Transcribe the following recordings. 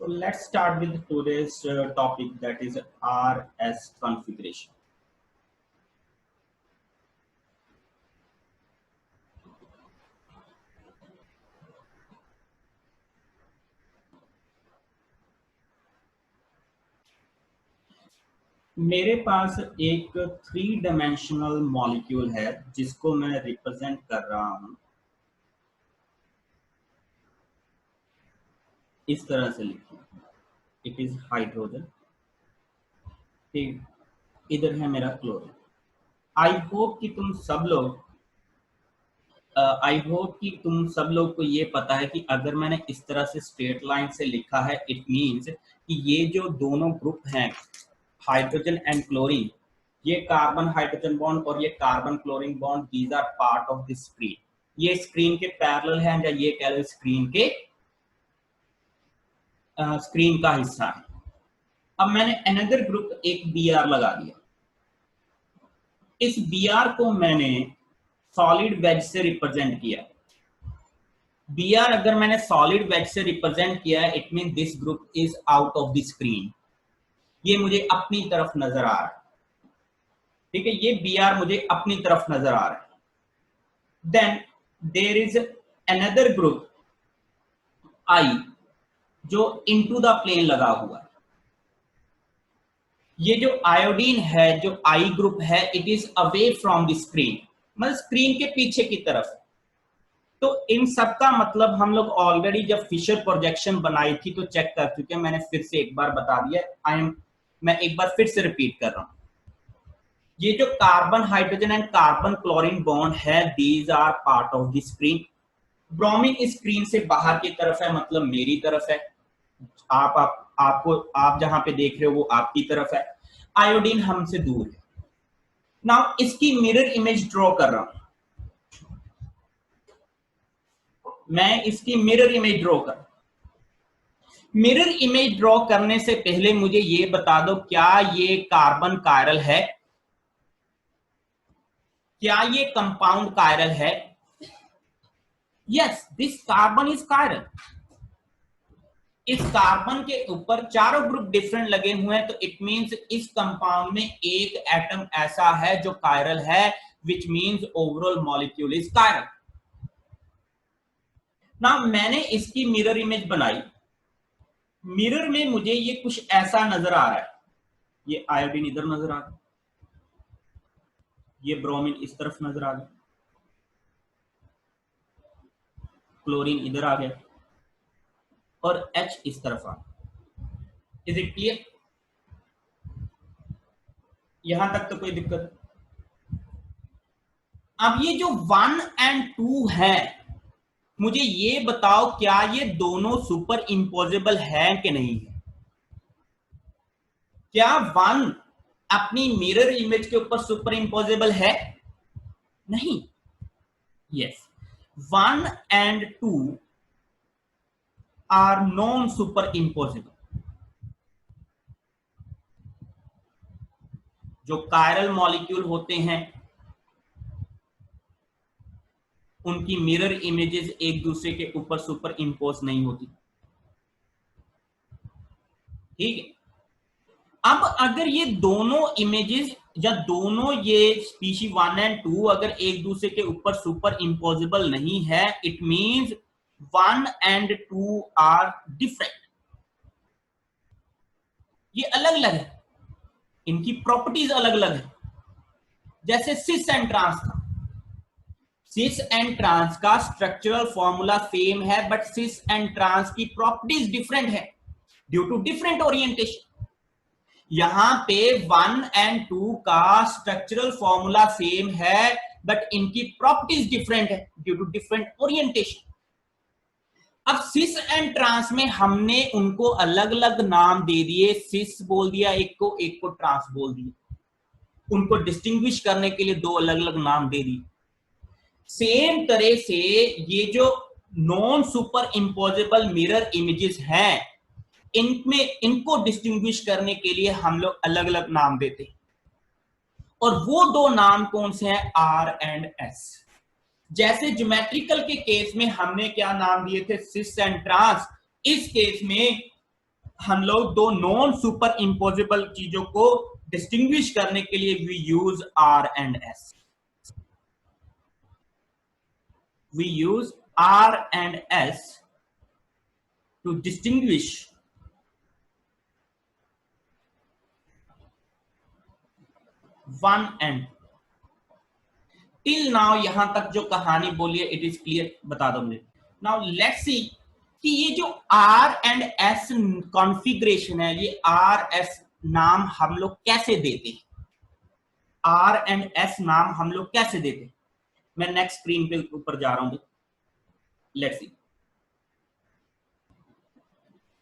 So let's start with today's topic, that is RS configuration. मेरे पास एक 3 dimensional molecule है जिसको मैं रिप्रेजेंट कर रहा हूं इस तरह से। लिखिए, इट इज हाइड्रोजन। ठीक, इधर है मेरा क्लोरीन। आई होप कि तुम सब लोग को ये पता है कि अगर मैंने इस तरह से स्ट्रेट लाइन से लिखा है, इट मींस कि ये जो दोनों ग्रुप हैं, हाइड्रोजन एंड क्लोरीन, ये कार्बन हाइड्रोजन बॉन्ड और ये carbon chlorine bond, these are part of this screen. ये स्क्रीन के पैरेलल है, या ये कह लो स्क्रीन का हिस्सा है। अब मैंने अनदर ग्रुप एक बी आर लगा दिया। इस बी आर को मैंने सॉलिड वेज से रिप्रेजेंट किया। बी आर अगर मैंने सॉलिड वेज से रिप्रेजेंट किया है, it mean this group is out of the screen. ये मुझे अपनी तरफ नजर आ रहा है। ठीक है, ये बी आर मुझे अपनी तरफ नजर आ रहा है। Then there is another group I जो इनटू द प्लेन लगा हुआ है। ये जो आयोडीन है, जो आई ग्रुप है, it is away from the screen, मतलब स्क्रीन के पीछे की तरफ। तो इन सब का मतलब हम लोग ऑलरेडी जब फिशर प्रोजेक्शन बनाई थी तो चेक कर चुके हैं। मैंने फिर से एक बार बता दिया, मैं एक बार फिर से रिपीट कर रहा हूं। ये जो carbon hydrogen and carbon chlorine bond है, these are part of the screen. Bromine screen से बाहर की तरफ है, मतलब मेरी तरफ है। आप जहां पे देख रहे हो वो आपकी तरफ है। आयोडीन हमसे दूर है। नाउ इसकी मिरर इमेज ड्रॉ कर रहा हूं मैं। इसकी मिरर इमेज ड्रॉ कर मिरर इमेज ड्रॉ करने से पहले मुझे ये बता दो, क्या ये कार्बन कायरल है? क्या ये कंपाउंड कायरल है? Yes, this carbon is chiral. इस कार्बन के ऊपर चारों ग्रुप डिफरेंट लगे हुए हैं, तो इट मींस इस कंपाउंड में एक एटम ऐसा है जो कायरल है, which means overall molecule is chiral. ना मैंने इसकी मिरर इमेज बनाई। मिरर में मुझे ये कुछ ऐसा नजर आ रहा है। ये आयोडीन इधर नजर आ गया, ये ब्रोमीन इस तरफ नजर आ गया, क्लोरीन इधर आ गया और H इस तरफ आ गया। Is it clear? यहां तक तो कोई दिक्कत? अब ये जो 1 एंड 2 है, मुझे ये बताओ क्या ये दोनों सुपर इंपोजेबल है कि नहीं है? क्या 1 अपनी मिरर इमेज के ऊपर सुपर इंपोजेबल है? नहीं। Yes, 1 and 2 are non superimposable. जो कायरल मॉलिक्यूल होते हैं उनकी मिरर इमेजेस एक दूसरे के ऊपर सुपर इंपोज नहीं होती। ठीक है, अब अगर ये दोनों इमेजेस या दोनों ये स्पीशी 1 एंड 2 अगर एक दूसरे के ऊपर सुपर इंपोजिबल नहीं है, it means 1 and 2 are different. ये अलग अलग है, इनकी प्रॉपर्टीज अलग अलग है। जैसे सिस एंड ट्रांस का, सिस एंड ट्रांस का स्ट्रक्चरल फॉर्मूला सेम है, बट सिस एंड ट्रांस की प्रॉपर्टीज डिफरेंट है ड्यू टू डिफरेंट ओरिएंटेशन। यहां पे 1 एंड 2 का स्ट्रक्चरल फॉर्मूला सेम है, बट इनकी प्रॉपर्टीज डिफरेंट है ड्यू टू डिफरेंट ओरिएंटेशन। अब सिस एंड ट्रांस में हमने उनको अलग अलग नाम दे दिए। सिस बोल दिया एक को ट्रांस बोल दिया। उनको डिस्टिंग्विश करने के लिए दो अलग अलग नाम दे दिए। सेम तरह से ये जो नॉन सुपर इंपोजेबल मिरर इमेजेस हैं, इनमें इनको डिस्टिंग्विश करने के लिए हम लोग अलग अलग नाम देते हैं। और वो दो नाम कौन से हैं? R and S. जैसे ज्योमेट्रिकल के केस में हमने क्या नाम दिए थे? Cis and trans. इस केस में हम लोग दो नॉन सुपर इम्पोजिबल चीजों को डिस्टिंग्विश करने के लिए we use R and S. We use R and S to distinguish one and. Till now यहां तक जो कहानी बोली है, it is clear, बता दो मुझे. Now let's see कि ये जो R and S कॉन्फ़िगरेशन है, ये R S नाम हम लोग कैसे देते हैं. R and S नाम हम लोग कैसे देते हैं. मैं नेक्स्ट स्क्रीन पे ऊपर जा रहा हूं. Let's see.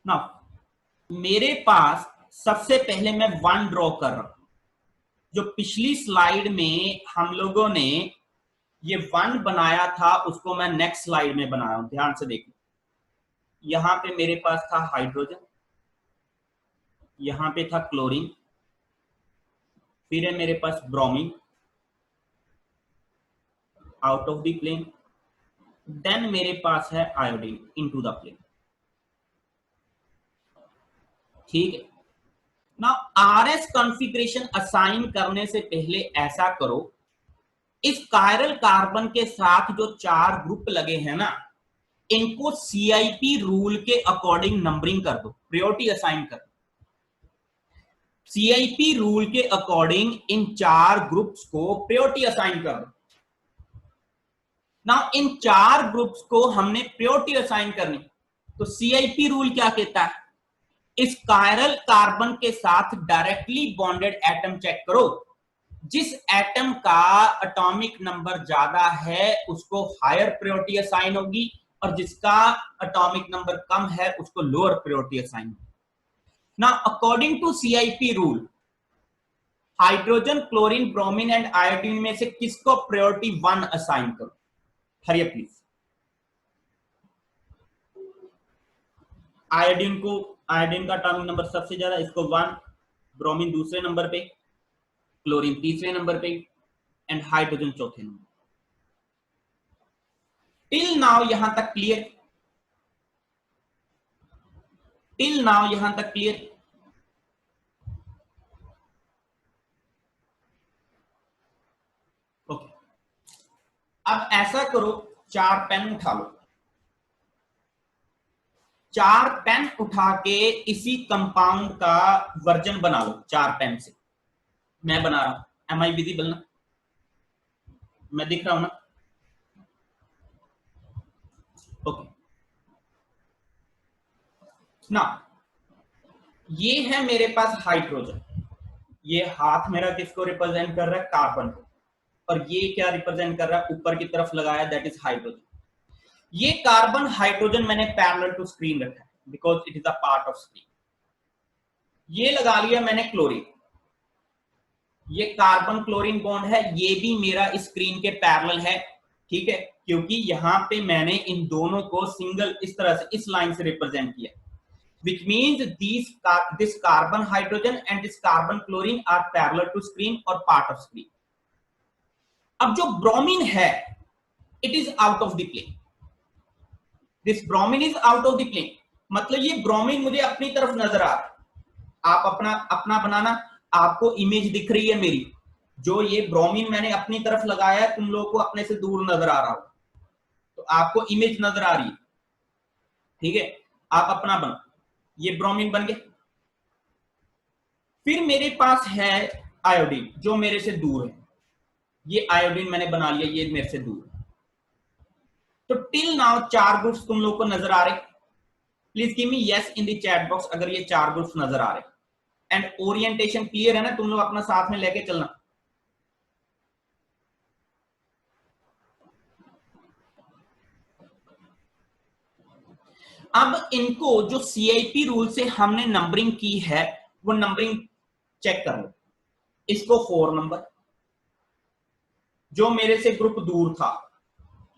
नाउ मेरे पास सबसे पहले मैं वन ड्रॉ कर रहा हूं. जो पिछली स्लाइड में हम लोगों ने ये वन बनाया था, उसको मैं नेक्स्ट स्लाइड में बना रहा हूं. ध्यान से देखिए. यहां पे मेरे पास था हाइड्रोजन, यहां पे था क्लोरीन, फिर है मेरे पास bromine out of the plane, then मेरे पास है आयोडीन इनटू द प्लेन. ठीक है. नाउ आरएस कॉन्फ़िगरेशन असाइन करने से पहले ऐसा करो, इस कायरल कार्बन के साथ जो चार ग्रुप लगे हैं ना, इनको सीआईपी रूल के अकॉर्डिंग नंबरिंग कर दो, प्रायोरिटी असाइन कर दो. सीआईपी रूल के अकॉर्डिंग इन चार ग्रुप्स को प्रायोरिटी असाइन कर दो. नाउ इन चार ग्रुप्स को हमने प्रायोरिटी असाइन करनी, तो सीआईपी रूल क्या कहता है, इस कायरल कार्बन के साथ डायरेक्टली बॉन्डेड एटम चेक करो. जिस एटम का एटॉमिक नंबर ज्यादा है उसको हायर प्रायोरिटी असाइन होगी, और जिसका एटॉमिक नंबर कम है उसको लोअर प्रायोरिटी असाइन होगी. Now according to CIP rule, hydrogen, chlorine, bromine and iodine में से किसको प्रायोरिटी 1 असाइन करो. Hurry up please. आयोडीन को, आयोडीन का एटॉमिक नंबर सबसे ज्यादा, इसको 1, ब्रोमीन दूसरे नंबर पे, क्लोरीन तीसरे नंबर पे एंड हाइड्रोजन चौथे नंबर. टिल नाउ यहां तक क्लियर. टिल नाउ यहां तक क्लियर. ओके. अब ऐसा करो, चार पेन उठा लो. चार पेन उठा के इसी कंपाउंड का वर्जन बना लो. चार पेन से मैं बना रहा हूं. एम आई विजिबल ना, मैं दिख रहा हूं ना. ओके. ना ये है मेरे पास हाइड्रोजन, ये हाथ मेरा किसको रिप्रेजेंट कर रहा है, कार्बन को, और ये क्या रिप्रेजेंट कर रहा है, ऊपर की तरफ लगाया, दैट इज हाइड्रोजन. ये कार्बन हाइड्रोजन मैंने पैरेलल टू स्क्रीन रखा है because it is a part of screen. ये लगा लिया मैंने क्लोरीन, ये कार्बन क्लोरीन बॉन्ड है, ये भी मेरा स्क्रीन के पैरेलल है. ठीक है, क्योंकि यहां पे मैंने इन दोनों को सिंगल इस तरह से इस लाइन से रिप्रेजेंट किया, which means this carbon hydrogen and this carbon chlorine are parallel to screen or part of screen. अब जो ब्रोमीन है, it is out of the plane. This bromine is out of the plane. मतलब ये bromine मुझे अपनी तरफ नजर आ रहा है. आप अपना अपना बनाना, आपको इमेज दिख रही है मेरी, जो ये ब्रोमीन मैंने अपनी तरफ लगाया है, तुम लोगों को अपने से दूर नजर आ रहा हो, तो आपको इमेज नजर आ रही है. ठीक है, आप अपना बनो. ये ब्रोमीन बन गया. फिर मेरे पास है आयोडीन जो मेरे से दूर है. ये आयोडीन मैंने बना लिया, ये मेरे से दूर है. तो टिल नाउ चार ग्रुप्स तुम लोग को नजर आ रहे. Please give me yes in the chat box अगर ये चार ग्रुप्स नजर आ रहे. एंड ओरिएंटेशन क्लियर है ना, तुम लोग अपना साथ में लेके चलना. अब इनको जो सीआईपी रूल से हमने नंबरिंग की है, वो नंबरिंग चेक कर लो. इसको 4 नंबर, जो मेरे से ग्रुप दूर था,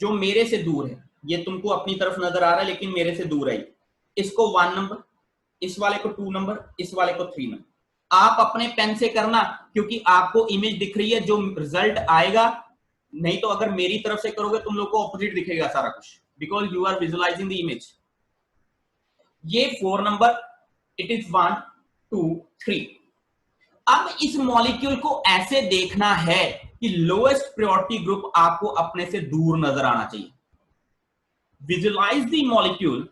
जो मेरे से दूर है, ये तुमको अपनी तरफ नजर आ रहा है लेकिन मेरे से दूर है, इसको 1 नंबर, इस वाले को 2 नंबर, इस वाले को 3 नंबर. आप अपने पेन से करना क्योंकि आपको इमेज दिख रही है, जो रिजल्ट आएगा. नहीं तो अगर मेरी तरफ से करोगे तुम लोग को ऑपोजिट दिखेगा सारा कुछ, because you are visualizing the image. ये 4 नंबर, इट इज 1 2 3। अब इस मॉलिक्यूल को ऐसे देखना है कि लोएस्ट प्रायोरिटी ग्रुप आपको अपने से दूर नजर आना चाहिए। Visualize the molecule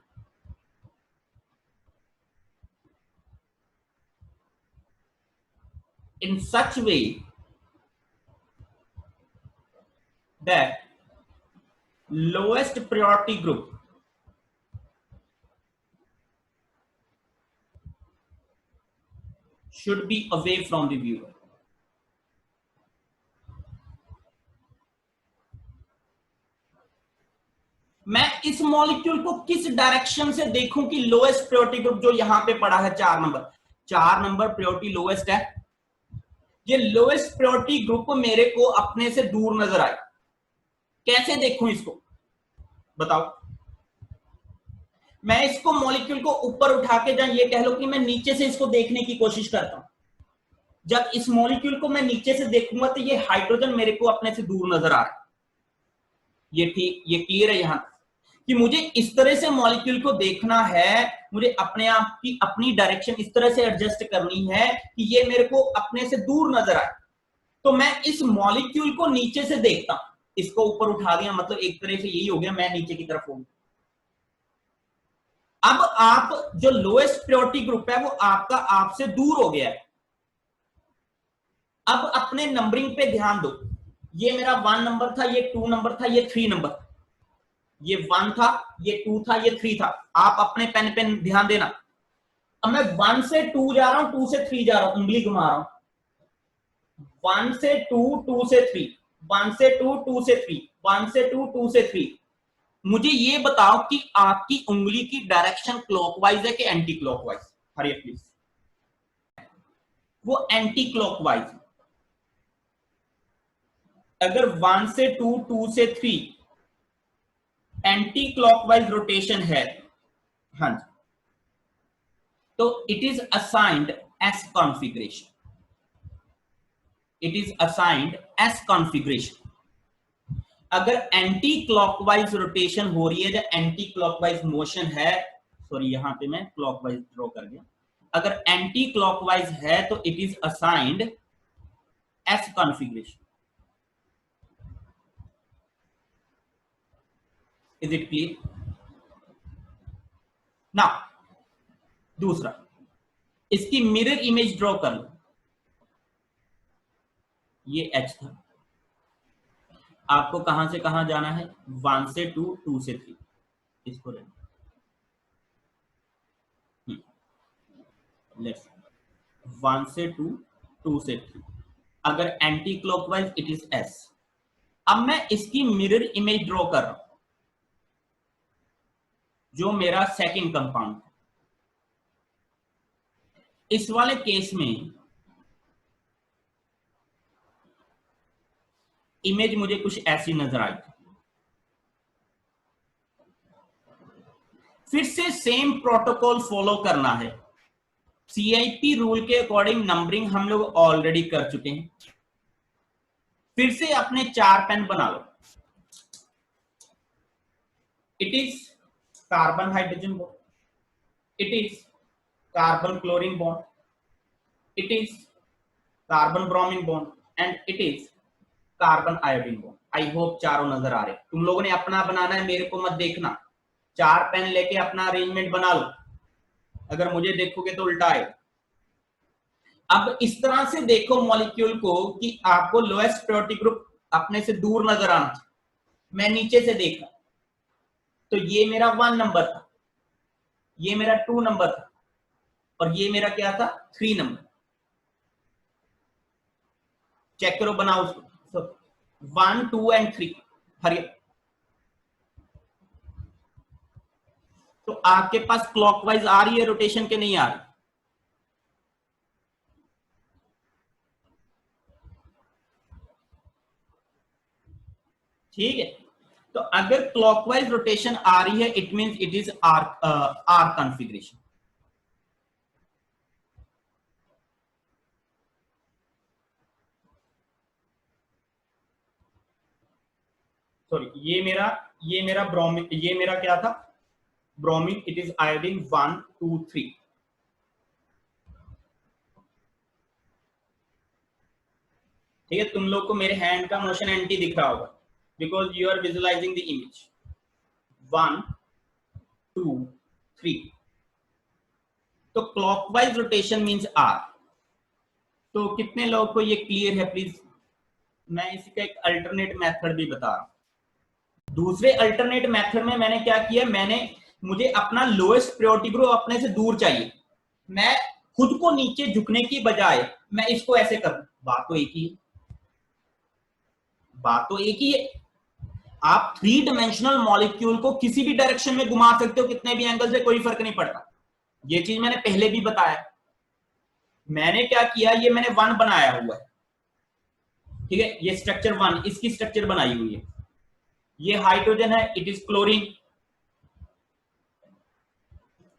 in such way that lowest priority group should be away from the viewer। मैं इस मॉलिक्यूल को किस डायरेक्शन से देखूं कि लोएस्ट प्रायोरिटी ग्रुप जो यहां पे पड़ा है 4 नंबर प्रायोरिटी लोएस्ट है, ये लोएस्ट प्रायोरिटी ग्रुप मेरे को अपने से दूर नजर आए। कैसे देखूं इसको बताओ। मैं इसको मॉलिक्यूल को ऊपर उठा के, या ये कह लो कि मैं नीचे से इसको देखने की कोशिश करता हूं। जब इस मॉलिक्यूल को मैं नीचे से देखूंगा तो ये हाइड्रोजन मेरे को अपने से दूर नजर आ रहा है। ये ठीक, ये क्लियर है यहां कि मुझे इस तरह से मॉलिक्यूल को देखना है, मुझे अपने आप की अपनी डायरेक्शन इस तरह से एडजस्ट करनी है कि ये मेरे को अपने से दूर नजर आए। तो मैं इस मॉलिक्यूल को नीचे से देखता हूं। इसको ऊपर उठा दिया, मतलब एक तरह से यही हो गया, मैं नीचे की तरफ हो गया। अब आप जो लोएस्ट प्रायोरिटी ग्रुप है वो आपका आपसे दूर हो गया है। अब अपने नंबरिंग पे ध्यान दो। ये मेरा 1 नंबर था, ये 2 नंबर था, ये 3 नंबर, ये 1 था, ये 2 था, ये 3 था। आप अपने पेन पे ध्यान देना। अब मैं 1 से 2 जा रहा हूं, 2 से 3 जा रहा हूं, उंगली घुमा रहा हूं। 1 से 2, 2 से 3, 1 से 2, 2 से 3, 1 से 2, 2 से 3। मुझे ये बताओ कि आपकी उंगली की डायरेक्शन क्लॉकवाइज है कि एंटी क्लॉकवाइज? हरिए प्लीज। वो एंटी क्लॉकवाइज। अगर 1 से 2, 2 से 3 एंटी क्लॉकवाइज रोटेशन है, हाँ जी, तो it is assigned S configuration. It is assigned S configuration. अगर एंटी क्लॉकवाइज रोटेशन हो रही है या एंटी क्लॉकवाइज मोशन है, सॉरी यहां पे मैं क्लॉकवाइज ड्रॉ कर गया। अगर एंटी क्लॉकवाइज है तो it is assigned S configuration. Is it clear? Now दूसरा, इसकी मिरर इमेज ड्रॉ कर लो। ये H था, आपको कहां से कहां जाना है? 1 से 2, 2 से 3। इसको लेना, लेट्स 1 से 2, 2 से 3। अगर anti clockwise it is S। अब मैं इसकी मिरर इमेज ड्रॉ कर रहा हूं, जो मेरा सेकंड कंपाउंड। इस वाले केस में इमेज मुझे कुछ ऐसी नजर आई। फिर से सेम प्रोटोकॉल फॉलो करना है। CIP रूल के अकॉर्डिंग नंबरिंग हम लोग ऑलरेडी कर चुके हैं। फिर से अपने 4 पेन बना लो। It is carbon hydrogen bond, it is carbon chlorine bond, it is carbon bromine bond, and it is carbon iodine bond. I hope चारों नजर आ रहे। तुम लोगों ने अपना बनाना है, मेरे को मत देखना। 4 पेन लेके अपना अरेंजमेंट बना लो, अगर मुझे देखोगे तो उल्टा है। अब इस तरह से देखो मॉलिक्यूल को कि आपको लोएस्ट प्रायोरिटी ग्रुप अपने से दूर नजर आना चाहिए। मैं नीचे से देखा तो ये मेरा 1 नंबर था, ये मेरा 2 नंबर था, और ये मेरा क्या था? 3 नंबर। चेक करो, बनाओ उसको। 1 2 एंड 3। हरिया, तो आपके पास क्लॉकवाइज आ रही है रोटेशन के नहीं आ रही? ठीक है, तो अगर क्लॉकवाइज रोटेशन आ रही है it means it is R configuration. Sorry, ये मेरा ब्रोमीन, ये मेरा क्या था? Bromine, it is iodine 1 2 3। ठीक है, तुम लोग को मेरे हैंड का मोशन एंटी दिख रहा होगा because you are visualizing the image. 1 2 3। तो क्लॉकवाइज रोटेशन मींस आर। तो कितने लोगों को ये क्लियर है प्लीज? मैं इसका एक अल्टरनेट मेथड भी बता रहा हूं। दूसरे अल्टरनेट मेथड में मैंने क्या किया, मुझे अपना लोएस्ट प्रायोरिटी ग्रुप अपने से दूर चाहिए। मैं खुद को नीचे झुकने की बजाय मैं इसको ऐसे कर, बात तो एक ही है, बात तो एक ही है। आप 3 डायमेंशनल मॉलिक्यूल को किसी भी डायरेक्शन में घुमा सकते हो, कितने भी एंगल से, कोई फर्क नहीं पड़ता। ये चीज मैंने पहले भी बताया। मैंने क्या किया, ये मैंने 1 बनाया हुआ है, ठीक है, ये स्ट्रक्चर 1, इसकी स्ट्रक्चर बनाई हुई है। ये हाइड्रोजन है, इट इज क्लोरीन,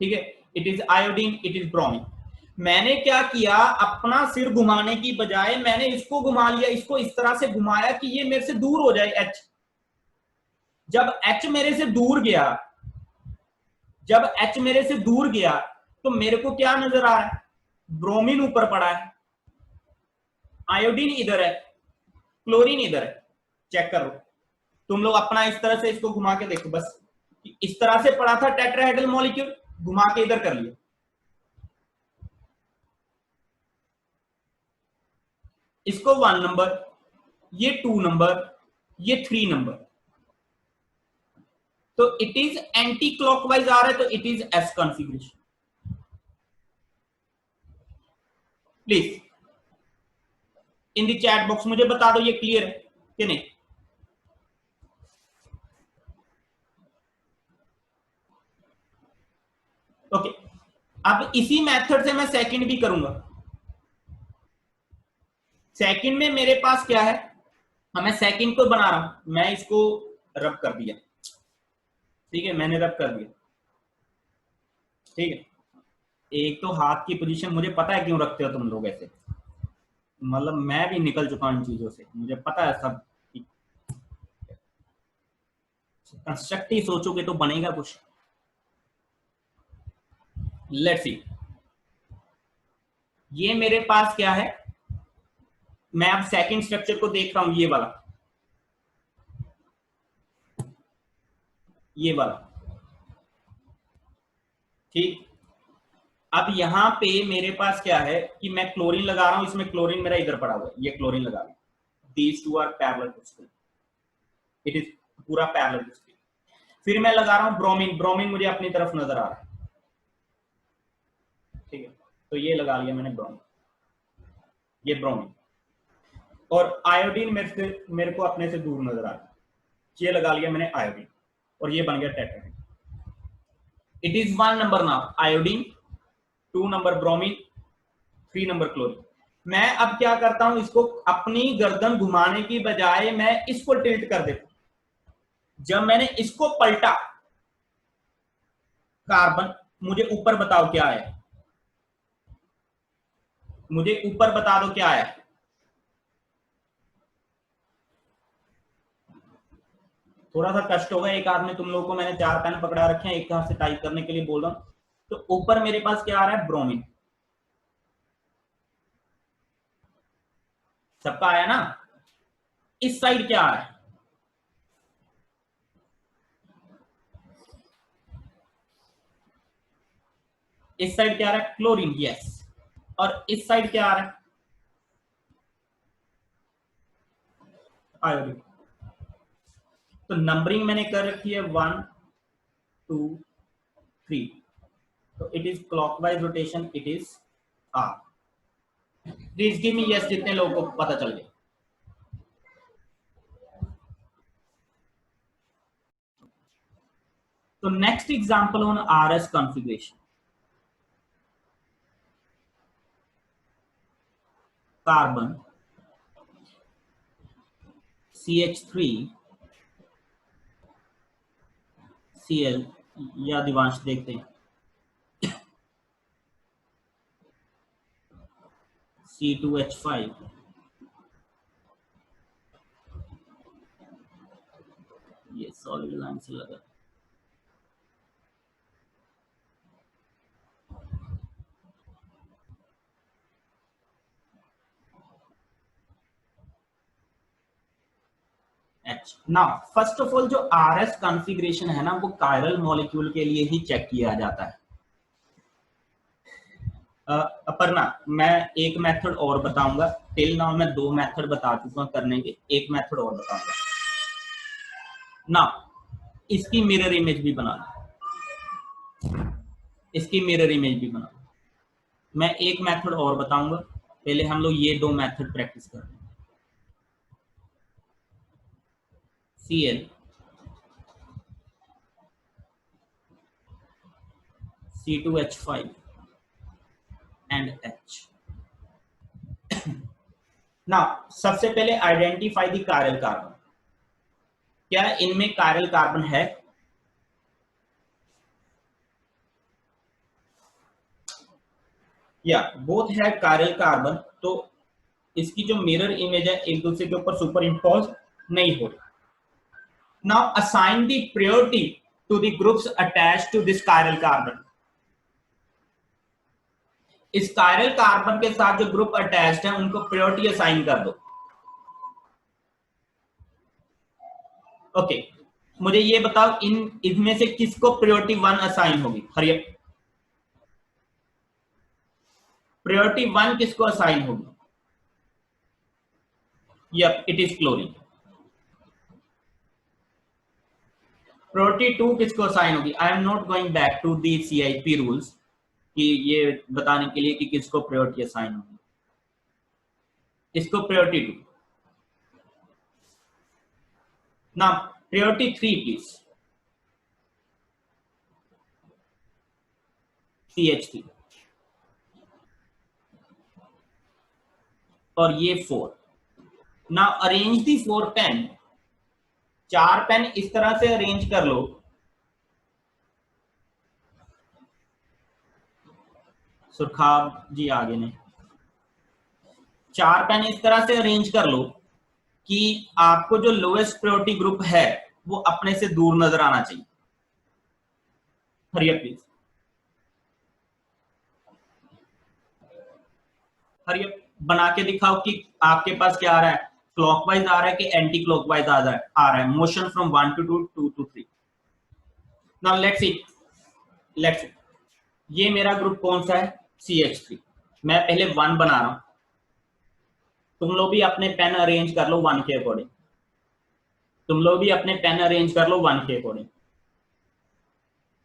ठीक है, it is iodine, it is bromine. मैंने क्या किया, अपना सिर घुमाने की बजाय मैंने इसको घुमा लिया, इसको इस तरह से घुमाया कि ये मेरे से दूर हो जाए H। जब H मेरे से दूर गया, जब H मेरे से दूर गया तो मेरे को क्या नजर आ रहा है, ब्रोमीन ऊपर पड़ा है, आयोडीन इधर है, क्लोरीन इधर है। चेक करो तुम लोग अपना, इस तरह से इसको घुमा के देखो, बस इस तरह से पड़ा था टेट्राहेड्रल मॉलिक्यूल, घुमा के इधर कर लिया। इसको 1 नंबर, ये 2 नंबर, ये 3 नंबर। तो इट इज एंटी क्लॉकवाइज आ रहा है, तो it is S configuration. Please in the chat box मुझे बता दो ये क्लियर है कि नहीं। ओके, अब इसी मेथड से मैं सेकंड भी करूंगा। सेकंड में मेरे पास क्या है, मैं सेकंड को बना रहा हूं, मैं इसको रब कर दिया, ठीक है, मैंने रब कर दिया, ठीक है। एक तो हाथ की पोजीशन मुझे पता है क्यों रखते हो तुम लोग ऐसे, मतलब मैं भी निकल चुका हूं इन चीजों से, मुझे पता है सब। कंस्ट्रक्टिव सोचोगे तो बनेगा कुछ। लेट्स सी, ये मेरे पास क्या है, मैं अब सेकंड स्ट्रक्चर को देख रहा हूं, ये वाला, ये वाला, ठीक। अब यहां पे मेरे पास क्या है कि मैं क्लोरीन लगा रहा हूं, इसमें क्लोरीन मेरा इधर पड़ा हुआ है, ये क्लोरीन लगा रहा हूं। These two are parallel to screen, it is पूरा पैरेलल टू स्क्रीन। फिर मैं लगा रहा हूं ब्रोमीन, ब्रोमीन मुझे अपनी तरफ नजर आ रहा है, ठीक है, तो ये लगा लिया मैंने ब्रोमीन, ये ब्रोमीन। और आयोडीन मेरे को अपने से दूर नजर आ रहा है, ये लगा लिया मैंने आयोडीन, और ये बन गया tetrahedral. It is 1 number now iodine, 2 number bromine, 3 number chlorine. मैं अब क्या करता हूं, इसको अपनी गर्दन घुमाने की बजाय मैं इसको टिल्ट कर देता हूं। जब मैंने इसको पलटा, कार्बन, मुझे ऊपर बताओ क्या है, मुझे ऊपर बता दो क्या है। थोड़ा सा कष्ट होगा, एक हाथ में तुम लोगों को मैंने 4 पेन पकड़ा रखे हैं, एक हाथ से टाइप करने के लिए बोल रहा हूं। तो ऊपर मेरे पास क्या आ रहा है, ब्रोमीन, सबका आया ना। इस साइड क्या आ रहा है, इस साइड क्या आ रहा है, क्लोरीन, यस। और इस साइड क्या आ रहा है, आयोडीन। तो नंबरिंग मैंने कर रखी है 1 2 3। तो it is clockwise rotation, it is R. Please give me yes जितने लोगों को पता चल गया। तो next example on RS configuration. Carbon CH3 Cl, या दिवांश देखते हैं, C2H5, ये सॉलिड लाइन से लगा। H. Now first of all जो आरएस कॉन्फ़िगरेशन है ना वो कायरल मॉलिक्यूल के लिए ही चेक किया जाता है। अपर्णा, मैं एक मेथड और बताऊंगा। टिल नाउ मैं 2 मेथड बता चुका हूं करने के, एक मेथड और बताऊंगा ना। इसकी मिरर इमेज भी बना लो, इसकी मिरर इमेज भी बना लो। मैं एक मेथड और बताऊंगा, पहले हम लोग ये 2 मेथड प्रैक्टिस कर लें। Cl C2H5 and H। Now सबसे पहले आइडेंटिफाई द कायरल कार्बन। क्या इनमें कायरल कार्बन है? या बोथ है कायरल कार्बन, तो इसकी जो मिरर इमेज है एक दूसरे के ऊपर सुपर इम्पोज नहीं हो रही। Now assign the priority to the groups attached to this chiral carbon. इस कायरल कार्बन के साथ जो ग्रुप अटैच्ड है उनको प्रायोरिटी असाइन कर दो। ओके, मुझे ये बताओ इनमें से किसको प्रायोरिटी 1 असाइन होगी? हरिया, प्रायोरिटी 1 किसको असाइन होगी? Yup, it is chlorine. Priority 2 किसको असाइन होगी? I am not going back to the CIP rules कि ये बताने के लिए कि किसको प्रायोरिटी असाइन होगी। इसको प्रायोरिटी 2। ना प्रायोरिटी 3 प्लीज, CH3। और ये 4। ना अरेंज दी 4 पेन। 4 पेन इस तरह से अरेंज कर लो, सुरखाब जी आगे ने। 4 पेन इस तरह से अरेंज कर लो कि आपको जो लोएस्ट प्रायोरिटी ग्रुप है वो अपने से दूर नजर आना चाहिए। हरिया प्लीज, हरिया बना के दिखाओ कि आपके पास क्या आ रहा है, क्लॉकवाइज आ रहा है कि एंटी क्लॉकवाइज आ रहा है। Motion from 1 to 2, 2 to 3। Now let's see, let's see, ये मेरा ग्रुप कौन सा है? CH3। मैं पहले 1 बना रहा हूं, तुम लोग भी अपने पेन अरेंज कर लो 1 के अकॉर्डिंग। तुम लोग भी अपने पेन अरेंज कर लो 1 के अकॉर्डिंग।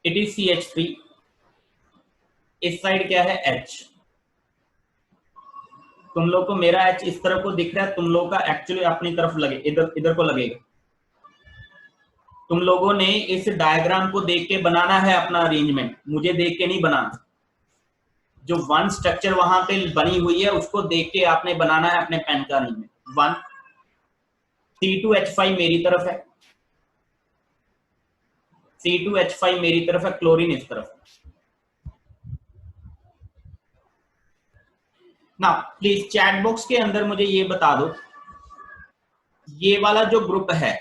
It is CH3। इस साइड क्या है? H। तुम लोग को मेरा H इस तरफ को दिख रहा है, तुम लोग का एक्चुअली अपनी तरफ लगे, इधर इधर को लगेगा। तुम लोगों ने इस डायग्राम को देख के बनाना है अपना अरेंजमेंट, मुझे देख के नहीं बनाना। जो 1 स्ट्रक्चर वहां पे बनी हुई है उसको देख के आपने बनाना है अपने पेन का अरेंजमेंट। 1 C2H5 मेरी तरफ है, C2H5 मेरी तरफ है, क्लोरीन इस तरफ। ना प्लीज चैट बॉक्स के अंदर मुझे ये बता दो, ये वाला जो ग्रुप है,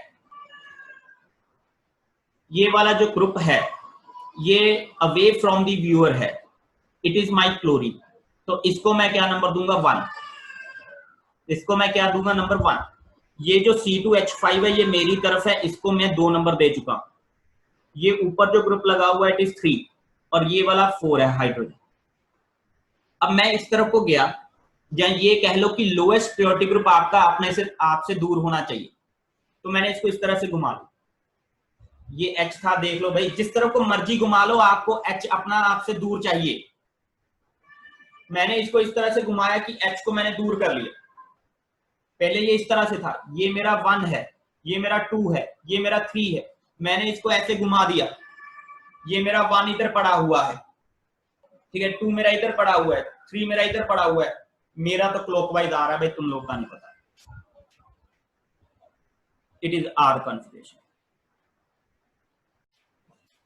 ये वाला जो ग्रुप है ये अवे फ्रॉम द व्यूअर है, इट इज माई क्लोरीन। तो इसको मैं क्या नंबर दूंगा? 1। इसको मैं क्या दूंगा? नंबर 1। ये जो C2H5 है ये मेरी तरफ है, इसको मैं 2 नंबर दे चुका हूं। ये ऊपर जो ग्रुप लगा हुआ है इट इज 3 और ये वाला 4 है हाइड्रोजन। अब मैं इस तरफ को गया, या ये कह लो कि लोएस्ट प्रायोरिटी ग्रुप आपका अपने से आपसे दूर होना चाहिए, तो मैंने इसको इस तरह से घुमा लो। ये H था, देख लो भाई, जिस तरफ को मर्जी घुमा लो, आपको H अपना आपसे दूर चाहिए। मैंने इसको इस तरह से घुमाया कि H को मैंने दूर कर लिया। पहले ये इस तरह से था, ये मेरा 1 है, ये मेरा 2 है, ये मेरा 3 है, मैंने इसको ऐसे घुमा दिया, ये मेरा 1 इधर पड़ा हुआ है, ठीक है, 2 मेरा इधर पड़ा हुआ है, 3 मेरा इधर पड़ा हुआ है, मेरा तो क्लॉकवाइज आ रहा है भाई, तुम लोग का नहीं पता। It is R configuration.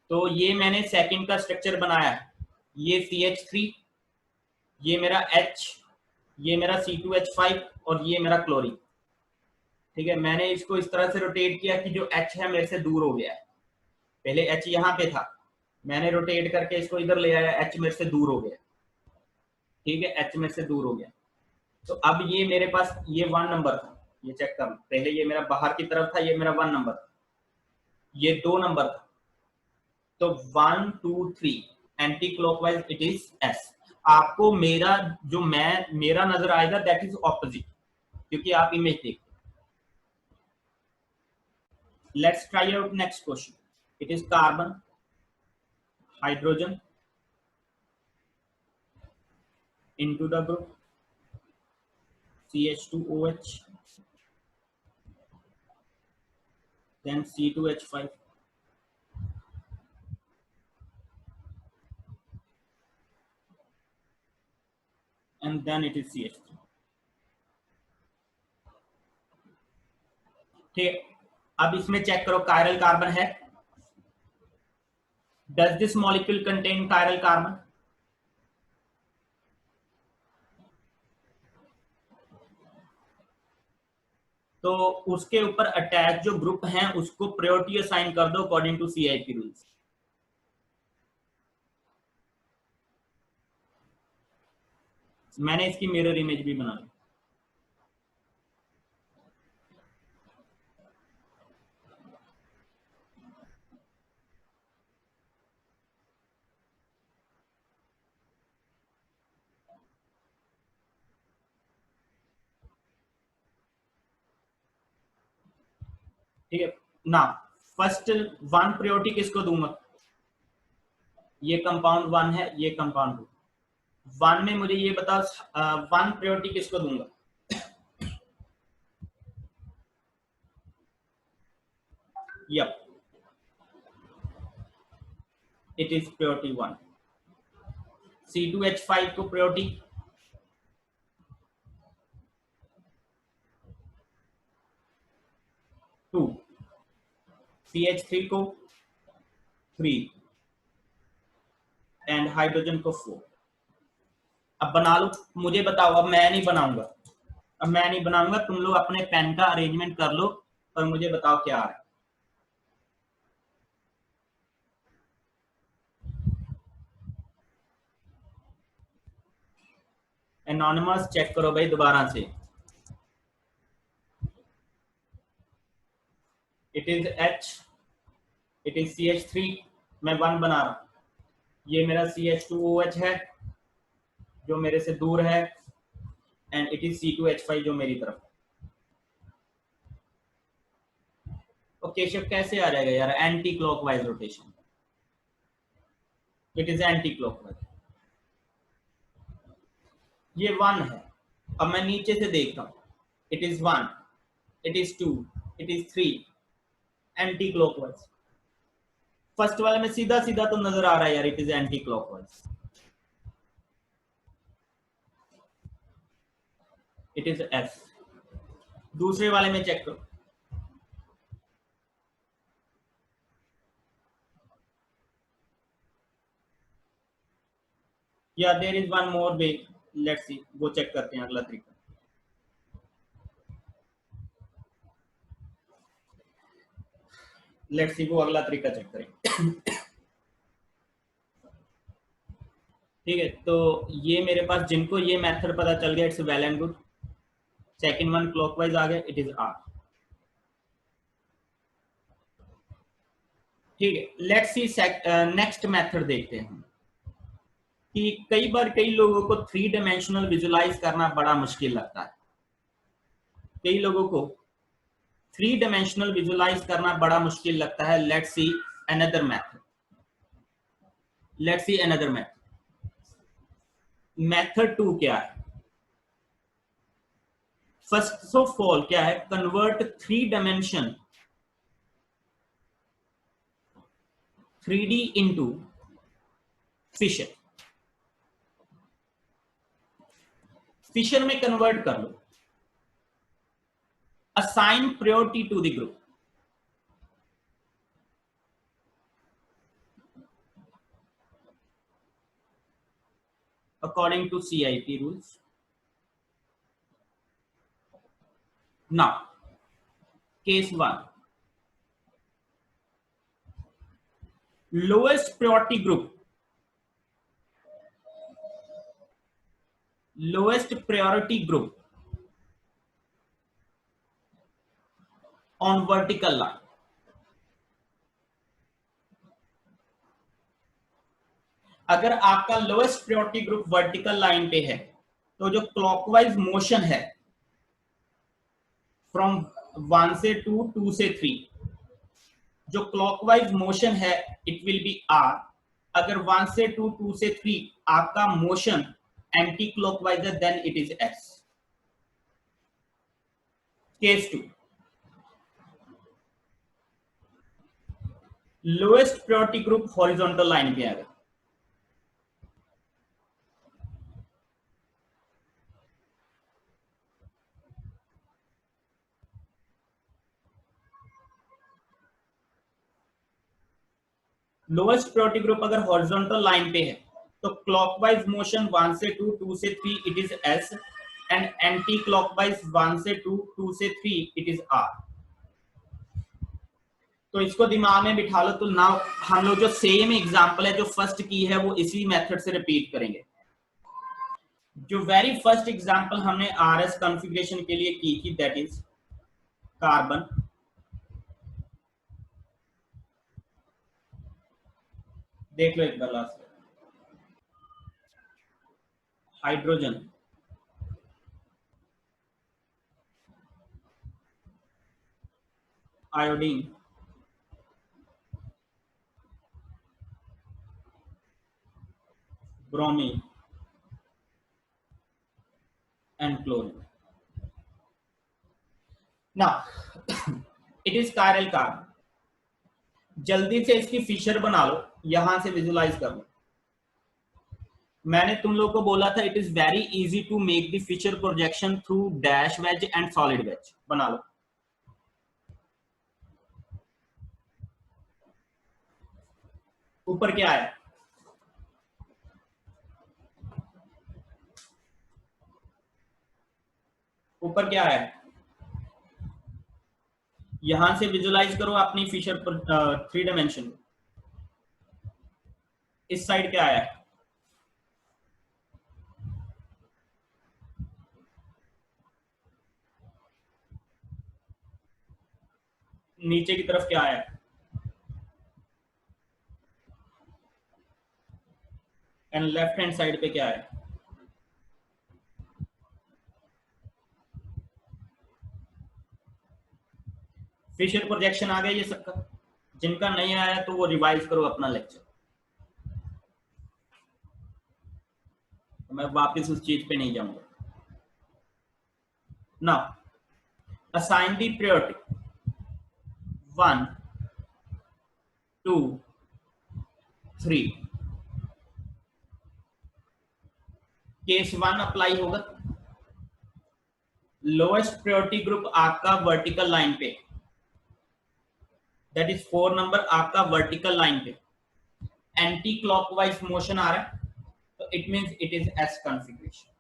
तो ये मैंने सेकंड का स्ट्रक्चर बनाया है, ये CH3, ये मेरा H, ये मेरा C2H5 और ये मेरा क्लोरीन। ठीक है, मैंने इसको इस तरह से रोटेट किया कि जो H है मेरे से दूर हो गया है। पहले H यहाँ पे था, मैंने रोटेट करके इसको इधर ले आया, H मेरे से दूर हो गया। ठीक है, H मेरे से दूर हो गया। तो अब ये मेरे पास ये 1 नंबर था, ये चेक कर, पहले ये मेरा बाहर की तरफ था, ये मेरा 1 नंबर था, ये 2 नंबर था, तो 1 2 3 anti clockwise it is S. आपको मेरा जो मेरा नजर आएगा दैट इज ऑपोजिट, क्योंकि आप इमेज देखते। Let's try out next question. It is carbon, hydrogen into the group CH2OH, then C2H5, and then it is CH3। ठीक है, अब इसमें चेक करो कायरल कार्बन है। Does this molecule contain chiral carbon? तो उसके ऊपर अटैच जो ग्रुप हैं उसको प्रायोरिटी असाइन कर दो अकॉर्डिंग टू CIP रूल्स। मैंने इसकी मिरर इमेज भी बना ली। ठीक है ना, फर्स्ट 1 प्रायोरिटी किसको दूंगा? ये कंपाउंड 1 है, ये कंपाउंड 2। 1 में मुझे ये बताओ 1 प्रायोरिटी किसको दूंगा? Yup, it is priority 1। C2H5 को प्रायोरिटी 2, CH3 को 3 एंड हाइड्रोजन को 4। अब बना लो, मुझे बताओ। अब मैं नहीं बनाऊंगा, अब मैं नहीं बनाऊंगा, तुम लोग अपने पेन का अरेंजमेंट कर लो और मुझे बताओ क्या है। एनोनिमस चेक करो भाई दोबारा से। It is H, it is CH3, मैं 1 बना रहा हूं। ये मेरा CH2OH है जो मेरे से दूर है, एंड इट इज C2H5 जो मेरी तरफ। ओके शिफ्ट कैसे आ जाएगा यार? Anti clockwise rotation, it is anti clockwise. ये 1 है, अब मैं नीचे से देखता हूं। It is 1, it is 2, it is 3, anti clockwise. First वाले में सीधा सीधा तो नजर आ रहा है यार, it is anti clockwise, it is S. दूसरे वाले में चेक करो, या there is one more way, let's see, वो चेक करते हैं अगला तरीका। लेट्स सी, वो अगला तरीका चेक करें। ठीक है, तो ये मेरे पास जिनको ये मेथड पता चल गया, it's well and good. Second one clockwise आ गया, इट इज आर। ठीक है, लेट्स सी नेक्स्ट मेथड देखते हैं कि कई बार कई लोगों को 3 डायमेंशनल विजुलाइज करना बड़ा मुश्किल लगता है। कई लोगों को 3 डायमेंशनल विजुलाइज करना बड़ा मुश्किल लगता है। Let's see another method, let's see another method. Method 2 क्या है? फर्स्ट ऑफ ऑल क्या है? Convert 3 dimension 3D into Fischer. Fischer में कन्वर्ट कर लो। Assign priority to the group. according to CIP rules. Now, case 1, lowest priority group, lowest priority group on vertical line. अगर आपका lowest priority group vertical line पे है तो जो clockwise motion है फ्रॉम 1 से 2, 2 से 3, जो क्लॉकवाइज मोशन है इट विल बी आर। अगर 1 से 2, 2 से 3 आपका मोशन एंटी क्लॉकवाइज है then it is S. Case 2, lowest priority group horizontal line पे आएगा। लोएस्ट प्रायोरिटी ग्रुप अगर हॉरिजॉन्टल लाइन पे है तो क्लॉकवाइज मोशन 1 से 2, 2 से 3 it is S and anti clockwise 1 से 2, 2 से 3 इट इज आर। तो इसको दिमाग में बिठा लो। तो नाउ हम लोग जो सेम एग्जांपल है जो फर्स्ट की है वो इसी मेथड से रिपीट करेंगे। जो वेरी फर्स्ट एग्जांपल हमने आरएस कॉन्फ़िगरेशन के लिए की थी दैट इज कार्बन, देख लो एक बार last, hydrogen, iodine, bromine and chlorine. Now it is chiral carbon. जल्दी से इसकी फिशर बना लो, यहां से विजुलाइज कर लो। मैंने तुम लोग को बोला था it is very easy to make the Fisher projection through dash wedge and solid wedge. बना लो। ऊपर क्या है, ऊपर क्या है, यहां से विजुलाइज करो अपनी फिशर पर 3 डायमेंशन। इस साइड क्या है, नीचे की तरफ क्या है, एंड लेफ्ट हैंड साइड पे क्या है। फिशर प्रोजेक्शन आ गया ये सबका। जिनका नहीं आया तो वो रिवाइज करो अपना लेक्चर। तो मैं वापस उस चीज पे नहीं जाऊंगा। Now assign the priority 1, 2, 3। Case 1 apply होगा। लोएस्ट प्रायोरिटी ग्रुप आपका वर्टिकल लाइन पे, दैट इज 4 नंबर आपका वर्टिकल लाइन पे एंटी क्लॉकवाइज मोशन आ रहा है तो it means it is S configuration.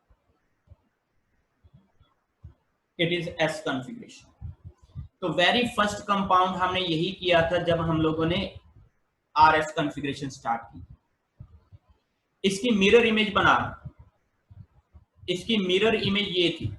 It is S configuration. तो वेरी फर्स्ट कंपाउंड हमने यही किया था जब हम लोगों ने आरएस कॉन्फ़िगरेशन स्टार्ट की। इसकी मिरर इमेज बना, इसकी मिरर इमेज ये थी।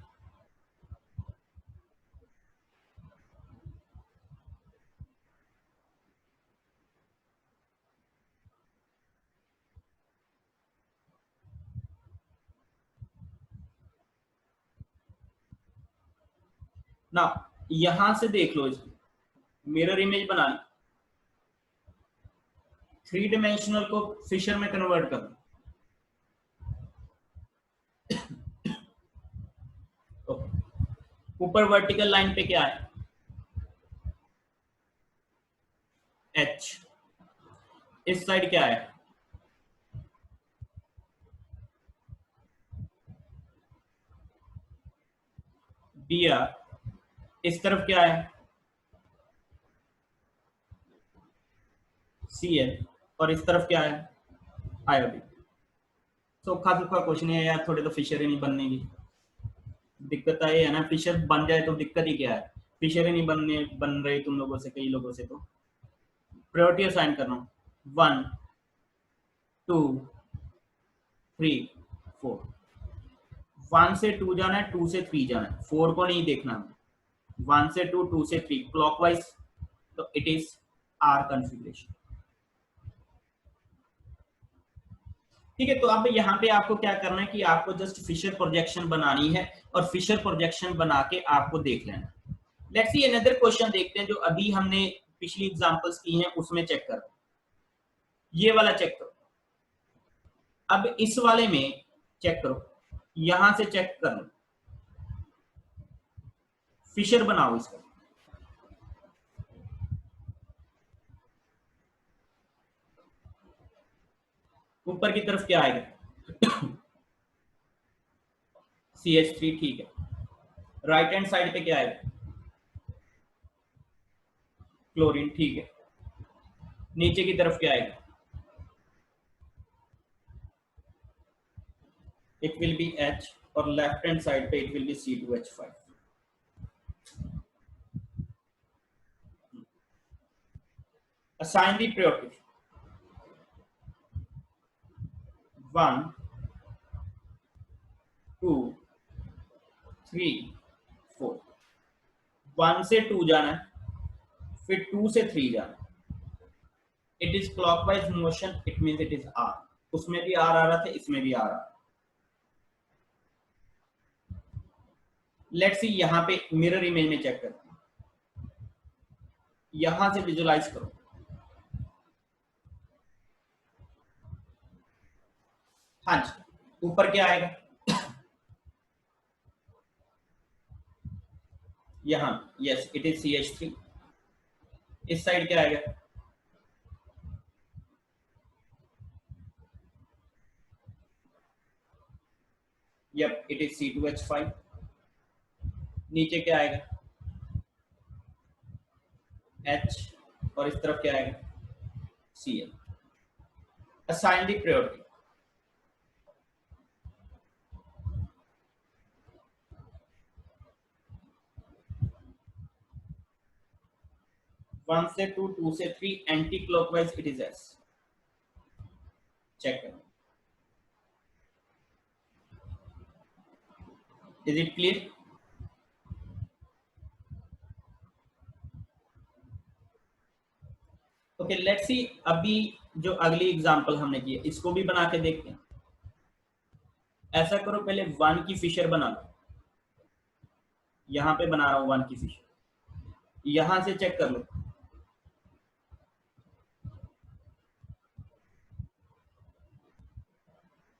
ना यहां से देख लो, इसकी मिरर इमेज बनानी, 3 डायमेंशनल को फिशर में कन्वर्ट करना। ऊपर वर्टिकल लाइन पे क्या है, एच। इस साइड क्या है, बी आर। इस तरफ क्या है, सी एल। और इस तरफ क्या है, आयोडीन। सोखा सुखा कुछ नहीं है यार, थोड़े तो फिशर ही नहीं बनने की दिक्कत है ना। फिशर बन जाए तो दिक्कत ही क्या है, फिशर ही नहीं बन रही तुम लोगों से, कई लोगों से। तो प्रायोरिटी असाइन करना, 1, 2, 3, 4। 1 से 2 जाना है, 2 से 3 जाना है, 4 को नहीं देखना। 1 से 2, 2 से 3 क्लॉकवाइज, तो इट इज आर कॉन्फ़िगरेशन। ठीक है, तो अब यहाँ पे आपको क्या करना है कि आपको जस्ट फिशर प्रोजेक्शन बनानी है और फिशर प्रोजेक्शन बना के आपको देख लेना। लेट्स सी अनदर क्वेश्चन देखते हैं जो अभी हमने पिछली एग्जांपल्स की हैं उसमें चेक करो। ये वाला चेक करो, अब इस वाले में चेक करो, यहां से चेक कर लो, फिशर बनाओ इसका। ऊपर की तरफ क्या आएगा? CH3, ठीक है। राइट हैंड साइड पे क्या आएगा? क्लोरीन, ठीक है। नीचे की तरफ क्या आएगा? इट विल बी H, और लेफ्ट हैंड साइड पे it will B C2H5। Assign the priority 1 2 3 4। 1 से 2 जाना है, फिर 2 से 3 जाना है। It is clockwise motion, it means it is R। उसमें भी R आ रहा था, इसमें भी R आ रहा। लेट्स सी यहां पे मिरर इमेज में चेक करते हैं, यहां से विजुलाइज करो। हाँ जी, ऊपर क्या आएगा? यहां, यस इट इज CH3। इस साइड क्या आएगा? Yup, it is C2H5। नीचे क्या आएगा? H, और इस तरफ क्या आएगा? Cl। असाइन द प्रायोरिटी 1 से 2, 2 से 3, anti clockwise it is S। Check करो, is it clear? Okay, let's see अभी जो अगली एग्जांपल हमने की है इसको भी बना के देखते हैं। ऐसा करो, पहले 1 की फिशर बना लो। यहां पे बना रहा हूं 1 की फिशर, यहां से चेक कर लो।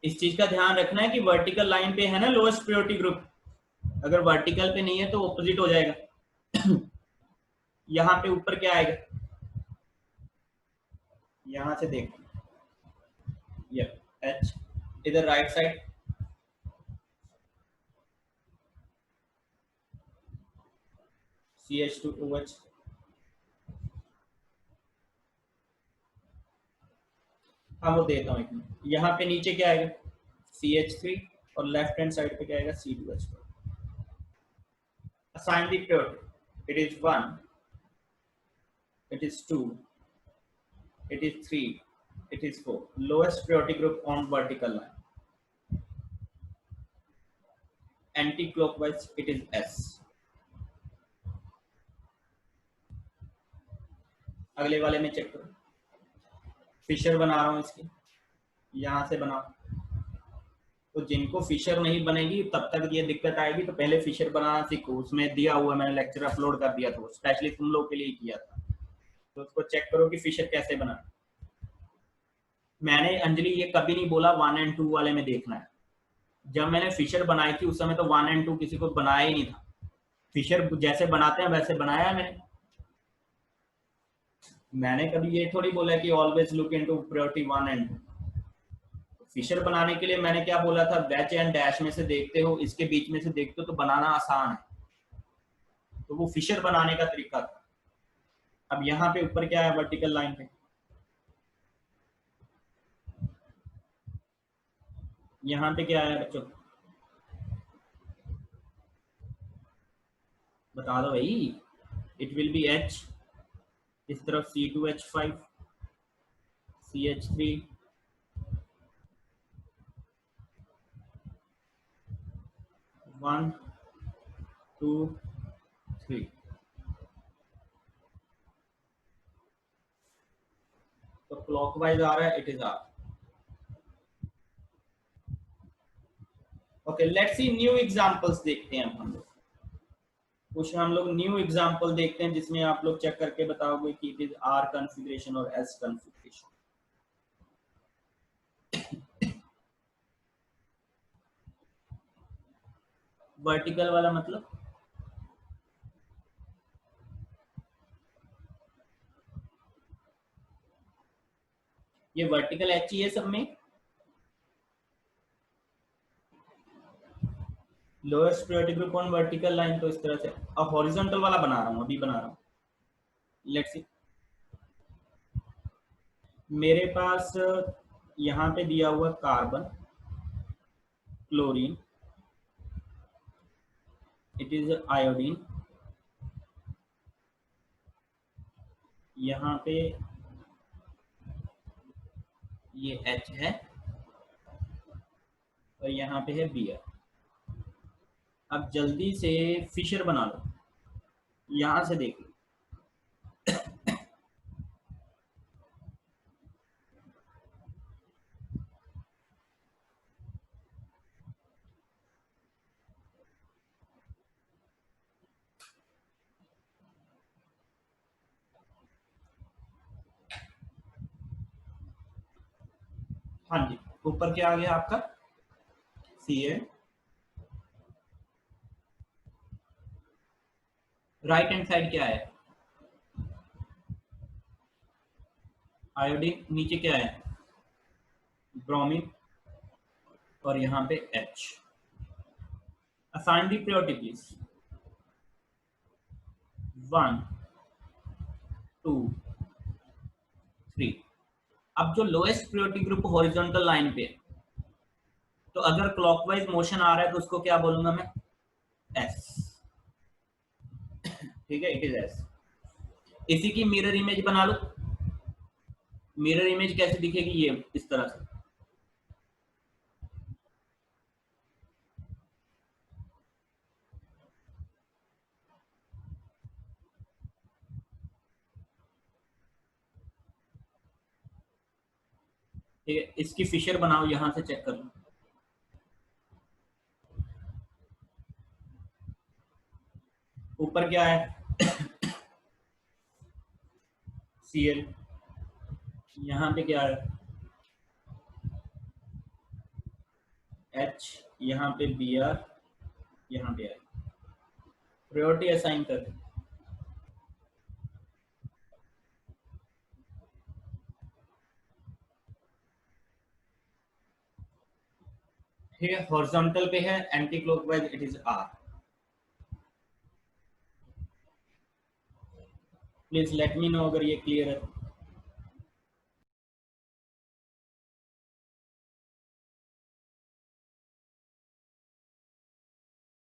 इस चीज का ध्यान रखना है कि वर्टिकल लाइन पे है ना लोएस्ट प्रायोरिटी ग्रुप, अगर वर्टिकल पे नहीं है तो ऑपोजिट हो जाएगा। यहाँ पे ऊपर क्या आएगा? यहां से देख, ये H, इधर राइट साइड CH2OH। हाँ वो देता हूँ एक मिनट। यहाँ पे नीचे क्या आएगा? CH3, और लेफ्ट हैंड साइड पे क्या आएगा? C2H4। assign the priority, it is 1, it is 2, it is 3, it is 4, lowest priority group on vertical line, anti-clockwise it is S। अगले वाले में चेक करो, फिशर बना रहा हूं इसकी, यहां से बनाओ। तो जिनको फिशर नहीं बनेगी तब तक ये दिक्कत आएगी, तो पहले फिशर बनाना सीखो। उसमें दिया हुआ, मैंने लेक्चर अपलोड कर दिया था, स्पेशली तुम लोग के लिए किया था, तो उसको चेक करो कि फिशर कैसे बना। मैंने अंजलि ये कभी नहीं बोला 1 और 2 वाले में देखना है। जब मैंने फिशर बनाई थी उस समय तो 1 और 2 किसी को बनाया ही नहीं था। फिशर जैसे बनाते हैं वैसे बनाया मैंने। मैंने कभी ये थोड़ी बोला कि ऑलवेज लुक इनटू प्रायोरिटी 1 और 2। फिशर बनाने के लिए मैंने क्या बोला था? बैच एंड डैश में से देखते हो, इसके बीच में से देखते हो तो बनाना आसान है। तो वो फिशर बनाने का तरीका था। अब यहाँ पे ऊपर क्या है? वर्टिकल लाइन पे यहाँ पे क्या है बच्चों? बता दो भाई। इट विल बी H, इस तरफ C2H5, CH3, 1 2 3। तो क्लॉकवाइज आ रहा है, it is R. Okay, let's see new examples देखते हैं हम लोग। कुछ हम लोग न्यू एग्जांपल देखते हैं जिसमें आप लोग चेक करके बताओगे कि इट इज आर कॉन्फ़िगरेशन और एस कॉन्फ़िगरेशन। वर्टिकल वाला मतलब ये वर्टिकल एच ही है सब में। Lowest priority group on vertical line, तो इस तरह से। अब हॉरिजॉन्टल वाला बना रहा हूँ, अभी बना रहा हूँ। लेट्स सी, मेरे पास यहाँ पे दिया हुआ carbon, chlorine, it is iodine, यहाँ पे ये H है और यहाँ पे है Br। अब जल्दी से फिशर बना लो, यहाँ से देख लो। हाँ जी, ऊपर क्या आ गया आपका Cl, राइट हैंड साइड क्या है आयोडीन, नीचे क्या है ब्रोमीन और यहाँ पे H। Assign the priority please, 1 2 3। अब जो lowest priority group horizontal line पे, तो अगर क्लॉकवाइज मोशन आ रहा है तो उसको क्या बोलूंगा मैं, एस। ठीक है, इट इज एस। इसी की मिरर इमेज बना लो। मिरर इमेज कैसे दिखेगी, ये इस तरह से। ठीक है, इसकी फिशर बनाओ, यहां से चेक कर लो। ऊपर क्या है Cl, यहाँ पे क्या है H, यहाँ पे Br, यहाँ पे है। प्रायोरिटी असाइन कर दो। ठीक है, हॉरिजॉन्टल पे है, anti clockwise it is R। Please let me know अगर ये क्लियर है।